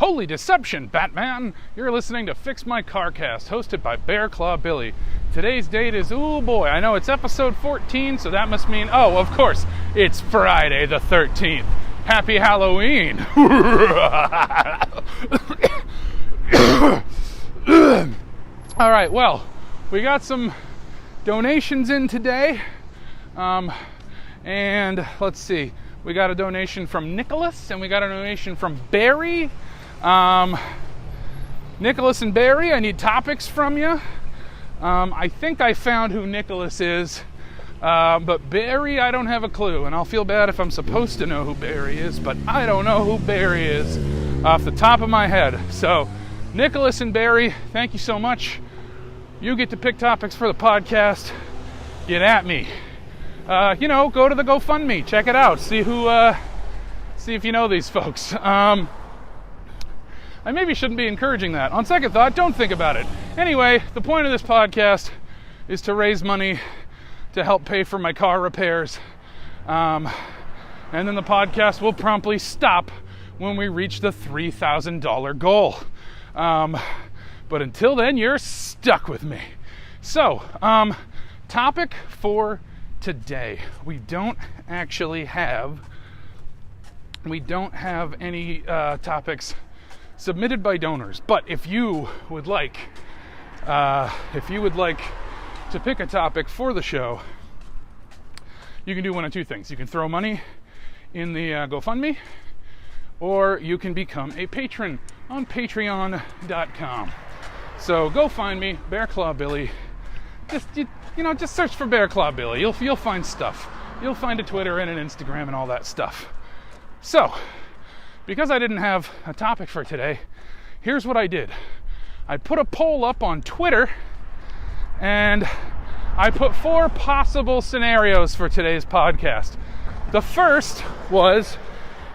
Holy deception, Batman! You're listening to Fix My Carcast, hosted by Bear Claw Billie. Today's date is, oh boy, I know it's episode 14, so that must mean, oh, of course, it's Friday the 13th. Happy Halloween! Alright, well, we got some donations in today, and let's see, we got a donation from Nicholas, and we got a donation from Barry. Nicholas and Barry, I need topics from you. I think I found who Nicholas is, but Barry, I don't have a clue, and I'll feel bad if I'm supposed to know who Barry is, but I don't know who Barry is off the top of my head. So, Nicholas and Barry, thank you so much. You get to pick topics for the podcast. Get at me. Go to the GoFundMe, check it out, see if you know these folks. I maybe shouldn't be encouraging that. On second thought, don't think about it. Anyway, the point of this podcast is to raise money to help pay for my car repairs. And then the podcast will promptly stop when we reach the $3,000 goal. But until then, you're stuck with me. So, topic for today. We don't have any topics submitted by donors, but if you would like to pick a topic for the show, you can do one of two things. You can throw money in the GoFundMe, or you can become a patron on patreon.com. So go find me, Bear Claw Billie. Just search for Bear Claw Billie. You'll find stuff. You'll find a Twitter and an Instagram and all that stuff. So, because I didn't have a topic for today, here's what I did. I put a poll up on Twitter, and I put 4 possible scenarios for today's podcast. The first was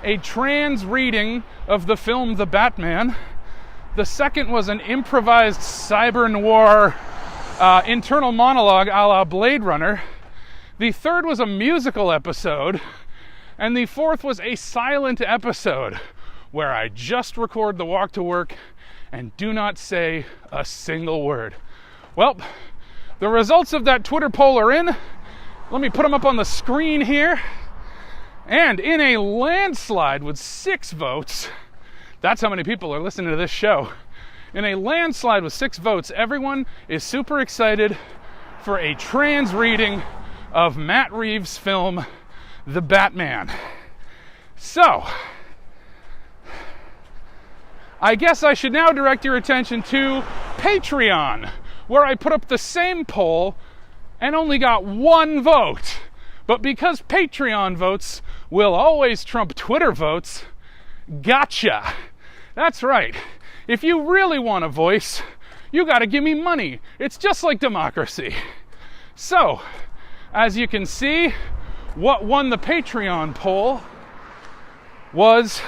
a trans reading of the film The Batman. The second was an improvised cyber noir internal monologue a la Blade Runner. The third was a musical episode. And the fourth was a silent episode where I just record the walk to work and do not say a single word. Well, the results of that Twitter poll are in. Let me put them up on the screen here. And in a landslide with 6 votes, that's how many people are listening to this show. In a landslide with 6 votes, everyone is super excited for a trans reading of Matt Reeves' film, The Batman. So, I guess I should now direct your attention to Patreon, where I put up the same poll and only got 1 vote. But because Patreon votes will always trump Twitter votes, gotcha. That's right. If you really want a voice, you gotta give me money. It's just like democracy. So, as you can see, what won the Patreon poll was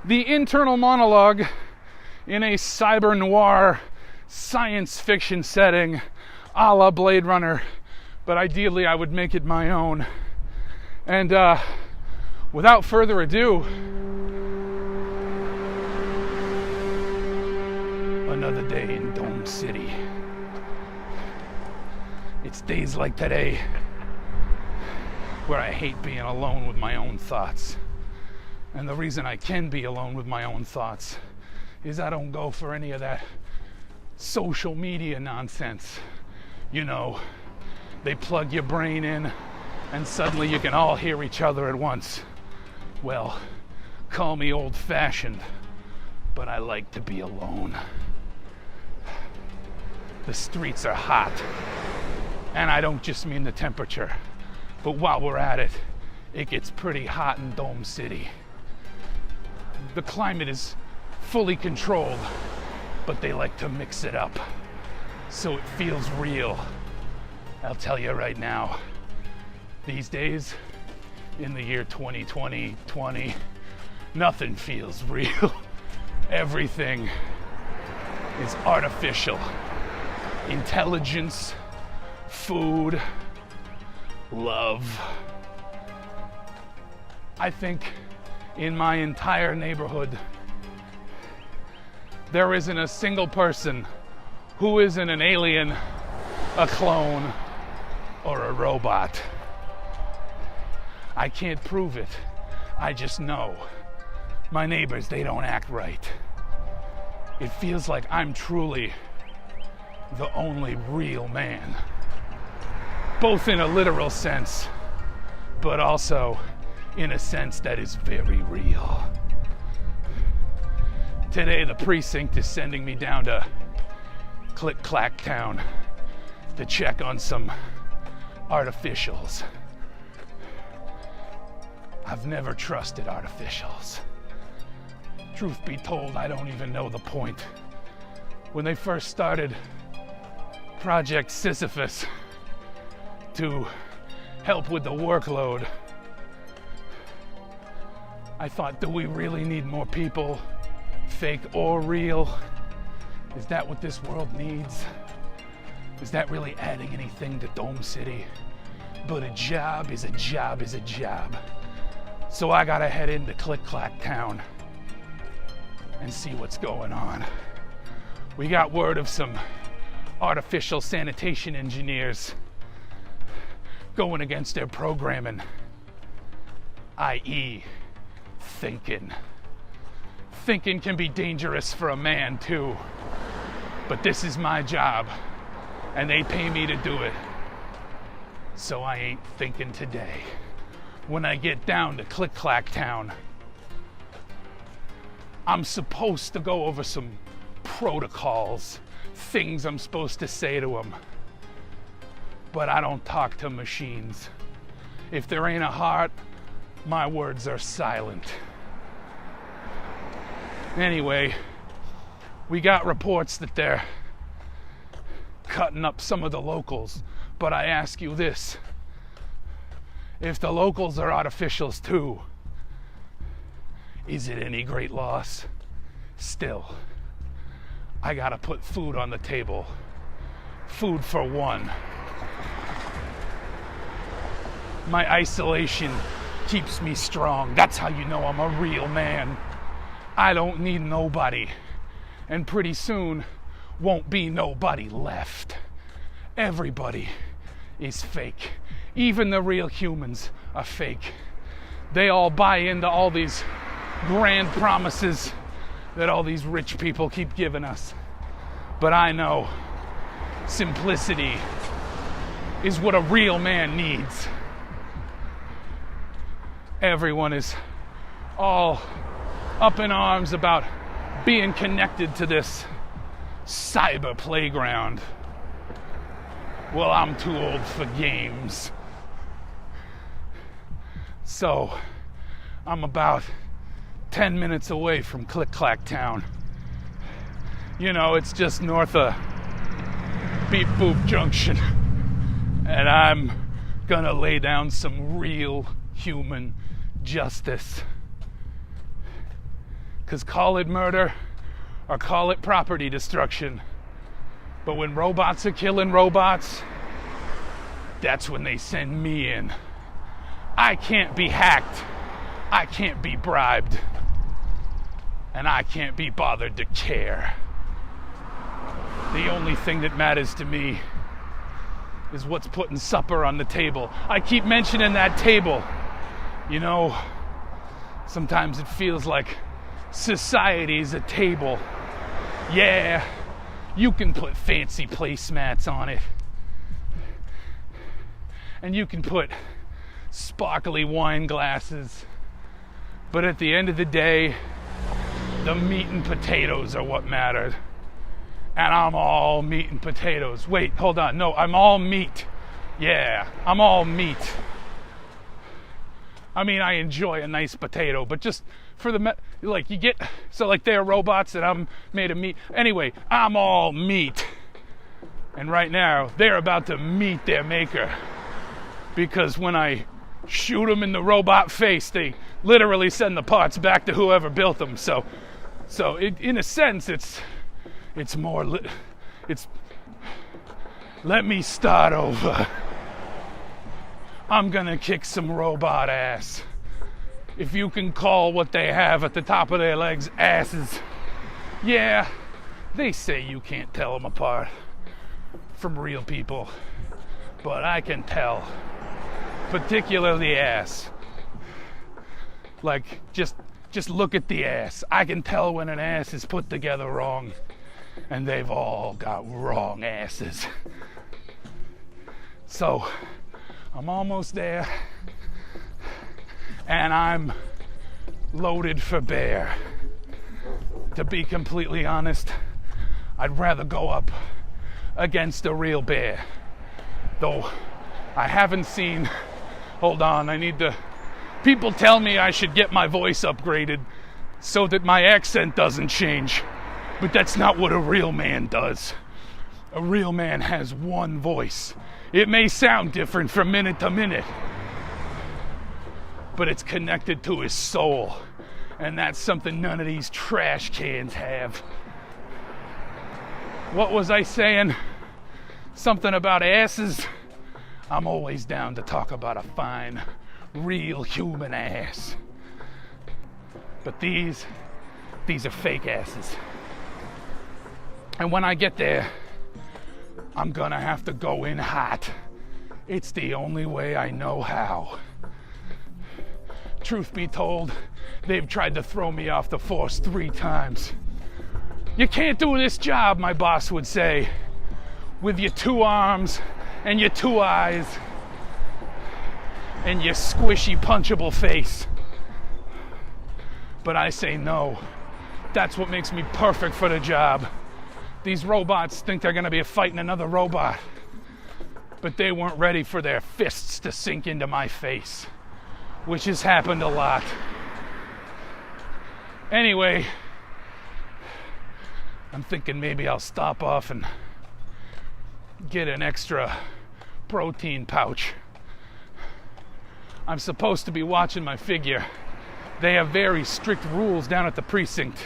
the internal monologue in a cyber noir science fiction setting a la Blade Runner, but ideally I would make it my own. And without further ado, another day in Dome City. It's days like today where I hate being alone with my own thoughts. And the reason I can be alone with my own thoughts is I don't go for any of that social media nonsense. You know, they plug your brain in and suddenly you can all hear each other at once. Well, call me old-fashioned, but I like to be alone. The streets are hot, and I don't just mean the temperature. But while we're at it, it gets pretty hot in Dome City. The climate is fully controlled, but they like to mix it up, so it feels real. I'll tell you right now, these days, in the year 2020, nothing feels real. Everything is artificial. Intelligence, food, love. I think in my entire neighborhood, there isn't a single person who isn't an alien, a clone, or a robot. I can't prove it. I just know. My neighbors, they don't act right. It feels like I'm truly the only real man. Both in a literal sense, but also in a sense that is very real. Today, the precinct is sending me down to Click-Clack Town to check on some artificials. I've never trusted artificials. Truth be told, I don't even know the point. When they first started Project Sisyphus to help with the workload, I thought, do we really need more people, fake or real? Is that what this world needs? Is that really adding anything to Dome City? But a job is a job is a job. So I gotta head into Click-Clack Town and see what's going on. We got word of some artificial sanitation engineers going against their programming, i.e. thinking. Thinking can be dangerous for a man too, but this is my job and they pay me to do it. So I ain't thinking today. When I get down to Click-Clack Town, I'm supposed to go over some protocols, things I'm supposed to say to them. But I don't talk to machines. If there ain't a heart, my words are silent. Anyway, we got reports that they're cutting up some of the locals, but I ask you this. If the locals are artificials too, is it any great loss? Still, I gotta put food on the table. Food for one. My isolation keeps me strong. That's how you know I'm a real man. I don't need nobody. And pretty soon, won't be nobody left. Everybody is fake. Even the real humans are fake. They all buy into all these grand promises that all these rich people keep giving us. But I know simplicity is what a real man needs. Everyone is all up in arms about being connected to this cyber playground. Well, I'm too old for games. So, I'm about 10 minutes away from Click-Clack Town. You know, it's just north of Beep Boop Junction. And I'm gonna lay down some real human justice. 'Cause call it murder or call it property destruction. But when robots are killing robots, that's when they send me in. I can't be hacked. I can't be bribed. And I can't be bothered to care. The only thing that matters to me is what's putting supper on the table. I keep mentioning that table. You know, sometimes it feels like society's a table. Yeah, you can put fancy placemats on it. And you can put sparkly wine glasses. But at the end of the day, the meat and potatoes are what matter. And I'm all meat and potatoes. Wait, hold on. No, I'm all meat. Yeah, I'm all meat. I mean, I enjoy a nice potato, but just for the, like, you get, so like they're robots and I'm made of meat. Anyway, I'm all meat. And right now, they're about to meet their maker. Because when I shoot them in the robot face, they literally send the parts back to whoever built them. So in a sense, it's more, let me start over. I'm gonna kick some robot ass. If you can call what they have at the top of their legs asses. Yeah, They say you can't tell them apart from real people, but I can tell, particularly ass. Like, just look at the ass. I can tell when an ass is put together wrong, and they've all got wrong asses. So, I'm almost there, and I'm loaded for bear. To be completely honest, I'd rather go up against a real bear. Though I haven't seen... Hold on, people tell me I should get my voice upgraded so that my accent doesn't change. But that's not what a real man does. A real man has one voice. It may sound different from minute to minute, but it's connected to his soul. And that's something none of these trash cans have. What was I saying? Something about asses? I'm always down to talk about a fine, real human ass. But these are fake asses. And when I get there, I'm gonna have to go in hot. It's the only way I know how. Truth be told, they've tried to throw me off the force 3 times. You can't do this job, my boss would say, with your 2 arms and your 2 eyes and your squishy, punchable face. But I say no. That's what makes me perfect for the job. These robots think they're gonna be fighting another robot, but they weren't ready for their fists to sink into my face, which has happened a lot. Anyway, I'm thinking maybe I'll stop off and get an extra protein pouch. I'm supposed to be watching my figure. They have very strict rules down at the precinct,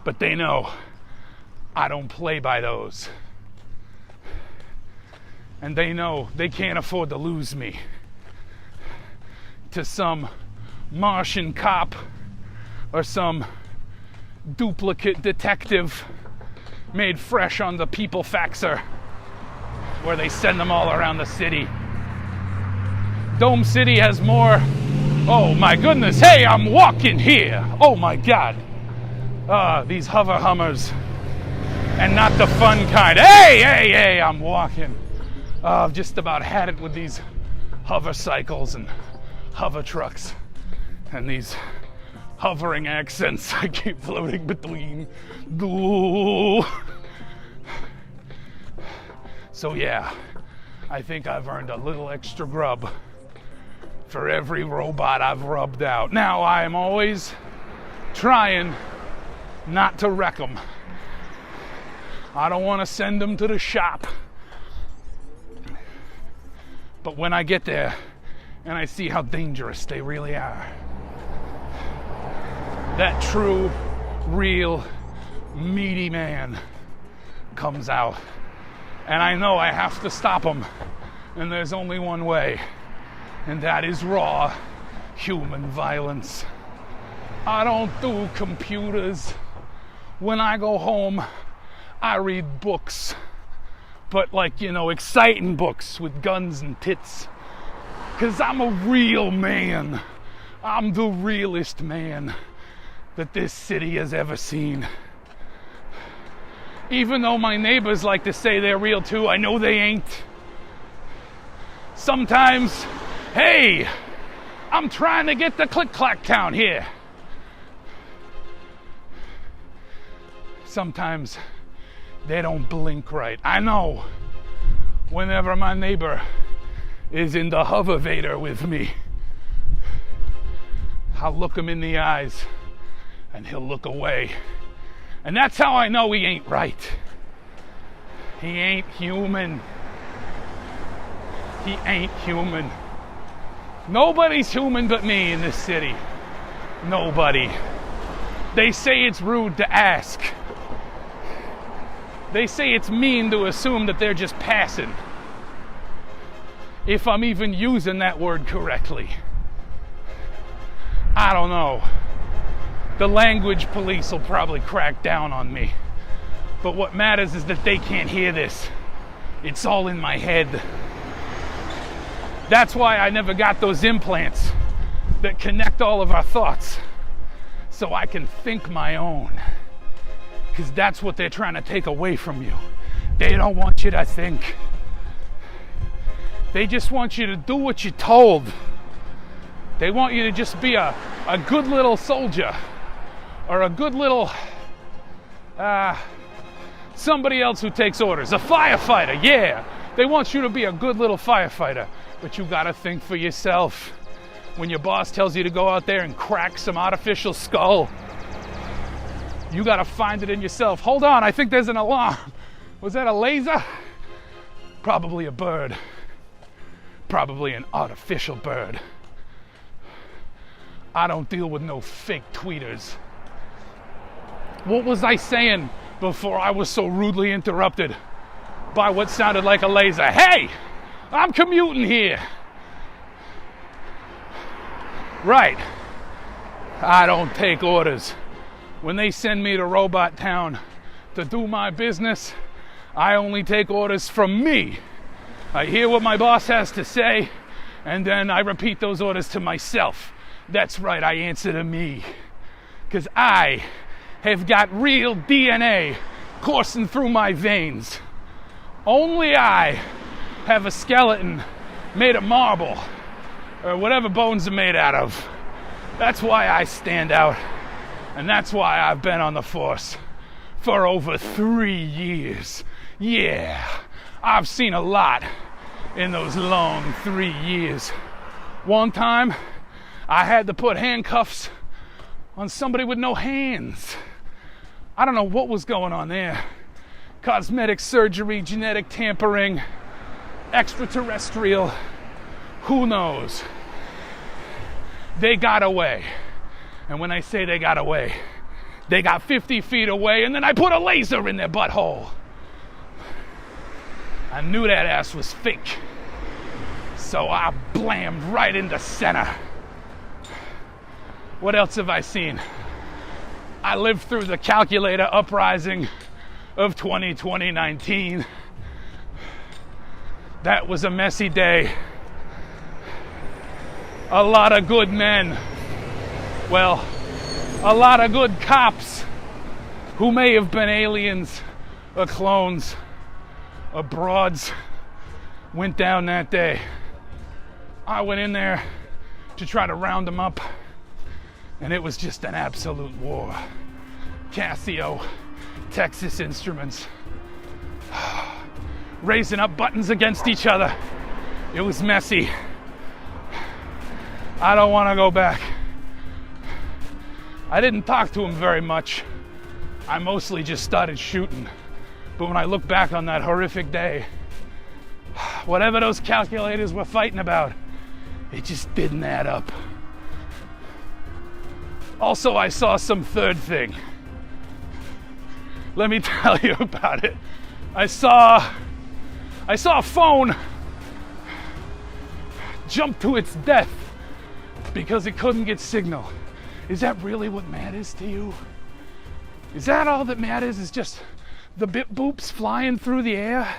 but they know I don't play by those. And they know they can't afford to lose me to some Martian cop or some duplicate detective made fresh on the People Faxer, where they send them all around the city. Dome City has more... Oh my goodness, hey, I'm walking here. Oh my God. These hover hummers. And not the fun kind. Hey, I'm walking. I've just about had it with these hover cycles and hover trucks. And these hovering accents I keep floating between. So yeah, I think I've earned a little extra grub for every robot I've rubbed out. Now, I'm always trying not to wreck them. I don't want to send them to the shop. But when I get there and I see how dangerous they really are, that true, real, meaty man comes out. And I know I have to stop him. And there's only one way. And that is raw human violence. I don't do computers. When I go home, I read books. But like, exciting books with guns and tits. 'Cause I'm a real man. I'm the realest man that this city has ever seen. Even though my neighbors like to say they're real too, I know they ain't. Sometimes, hey, I'm trying to get the click-clack count here. Sometimes they don't blink right. I know. Whenever my neighbor is in the hovervator with me, I'll look him in the eyes and he'll look away. And that's how I know he ain't right. He ain't human. He ain't human. Nobody's human but me in this city. Nobody. They say it's rude to ask. They say it's mean to assume that they're just passing. If I'm even using that word correctly. I don't know. The language police will probably crack down on me. But what matters is that they can't hear this. It's all in my head. That's why I never got those implants that connect all of our thoughts, so I can think my own. Because that's what they're trying to take away from you. They don't want you to think. They just want you to do what you're told. They want you to just be a good little soldier, or a good little somebody else who takes orders. A firefighter, yeah. They want you to be a good little firefighter, but you gotta think for yourself. When your boss tells you to go out there and crack some artificial skull, you gotta find it in yourself. Hold on, I think there's an alarm. Was that a laser? Probably a bird. Probably an artificial bird. I don't deal with no fake tweeters. What was I saying before I was so rudely interrupted by what sounded like a laser? Hey, I'm commuting here. Right. I don't take orders. When they send me to Robot Town to do my business, I only take orders from me. I hear what my boss has to say, and then I repeat those orders to myself. That's right, I answer to me. Because I have got real DNA coursing through my veins. Only I have a skeleton made of marble, or whatever bones are made out of. That's why I stand out, and that's why I've been on the force for over 3 years. Yeah, I've seen a lot in those long 3 years. One time, I had to put handcuffs on somebody with no hands. I don't know what was going on there. Cosmetic surgery, genetic tampering, extraterrestrial, who knows? They got away. And when I say they got away, they got 50 feet away, and then I put a laser in their butthole. I knew that ass was fake, so I blammed right into center. What else have I seen? I lived through the calculator uprising of 2019. That was a messy day. A lot of good men. Well, a lot of good cops who may have been aliens or clones or broads went down that day. I went in there to try to round them up, and it was just an absolute war. Casio, Texas Instruments, raising up buttons against each other. It was messy. I don't want to go back. I didn't talk to him very much. I mostly just started shooting. But when I look back on that horrific day, whatever those calculators were fighting about, it just didn't add up. Also, I saw some third thing. Let me tell you about it. I saw a phone jump to its death because it couldn't get signal. Is that really what matters to you? Is that all that matters, is just the bip boops flying through the air?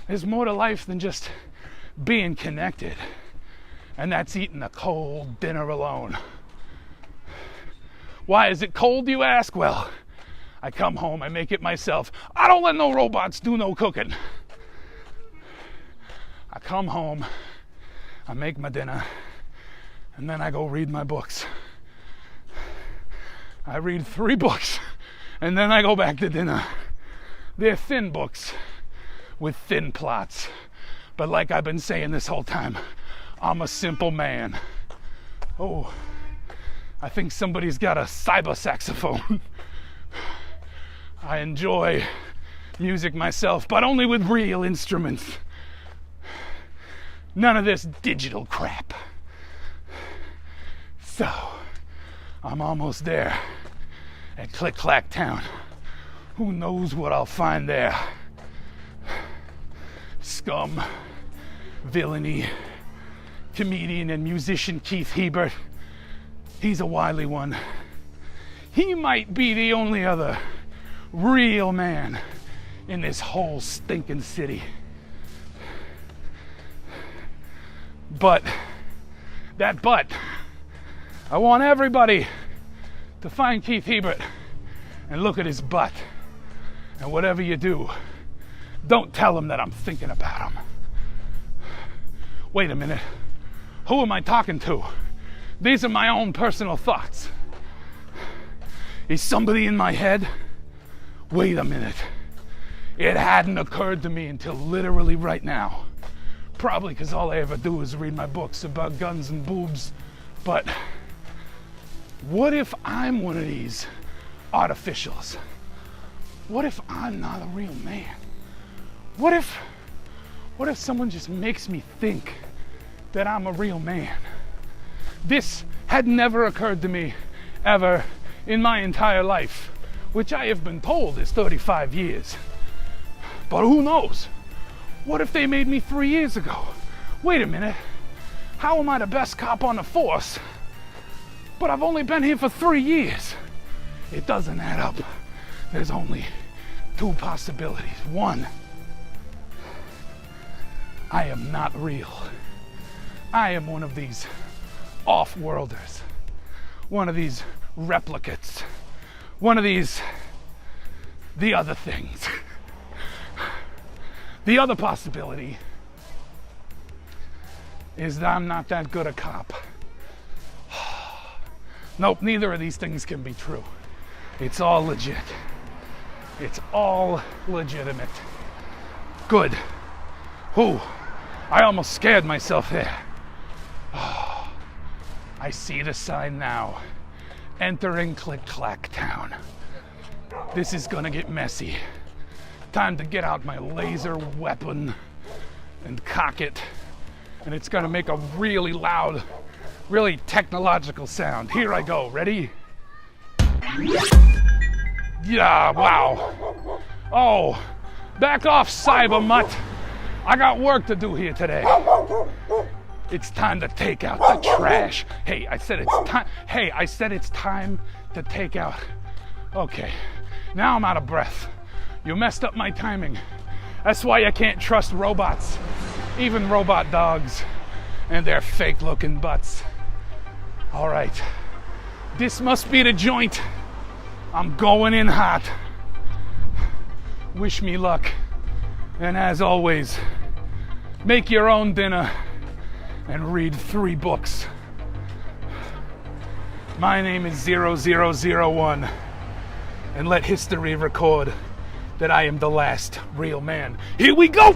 There's more to life than just being connected. And that's eating a cold dinner alone. Why is it cold, you ask? Well, I come home, I make it myself. I don't let no robots do no cooking. I come home, I make my dinner, and then I go read my books. I read 3 books, and then I go back to dinner. They're thin books with thin plots. But like I've been saying this whole time, I'm a simple man. Oh, I think somebody's got a cyber saxophone. I enjoy music myself, but only with real instruments. None of this digital crap. So, I'm almost there at Click Clack Town. Who knows what I'll find there? Scum, villainy, comedian and musician Keith Hebert. He's a wily one. He might be the only other real man in this whole stinking city. But, I want everybody to find Keith Hebert and look at his butt. And whatever you do, don't tell him that I'm thinking about him. Wait a minute. Who am I talking to? These are my own personal thoughts. Is somebody in my head? Wait a minute. It hadn't occurred to me until literally right now. Probably because all I ever do is read my books about guns and boobs. But what if I'm one of these artificials? What if I'm not a real man? What if someone just makes me think that I'm a real man? This had never occurred to me ever in my entire life, which I have been told is 35 years. But who knows? What if they made me 3 years ago? Wait a minute. How am I the best cop on the force, but I've only been here for 3 years? It doesn't add up. There's only two possibilities. One, I am not real. I am one of these off-worlders. One of these replicates. One of these, the other things. The other possibility is that I'm not that good a cop. Nope, neither of these things can be true. It's all legit. It's all legitimate. Good. Whew, I almost scared myself there. I see the sign now. Entering Click-Clack Town. This is gonna get messy. Time to get out my laser weapon and cock it. And it's gonna make a really loud, really technological sound. Here I go, ready? Yeah, wow. Oh, back off, cyber mutt. I got work to do here today. It's time to take out the trash. Hey, I said it's time. Hey, I said it's time to take out. Okay, now I'm out of breath. You messed up my timing. That's why I can't trust robots, even robot dogs and their fake-looking butts. All right, this must be the joint. I'm going in hot. Wish me luck. And as always, make your own dinner and read 3 books. My name is 0001, and let history record that I am the last real man. Here we go!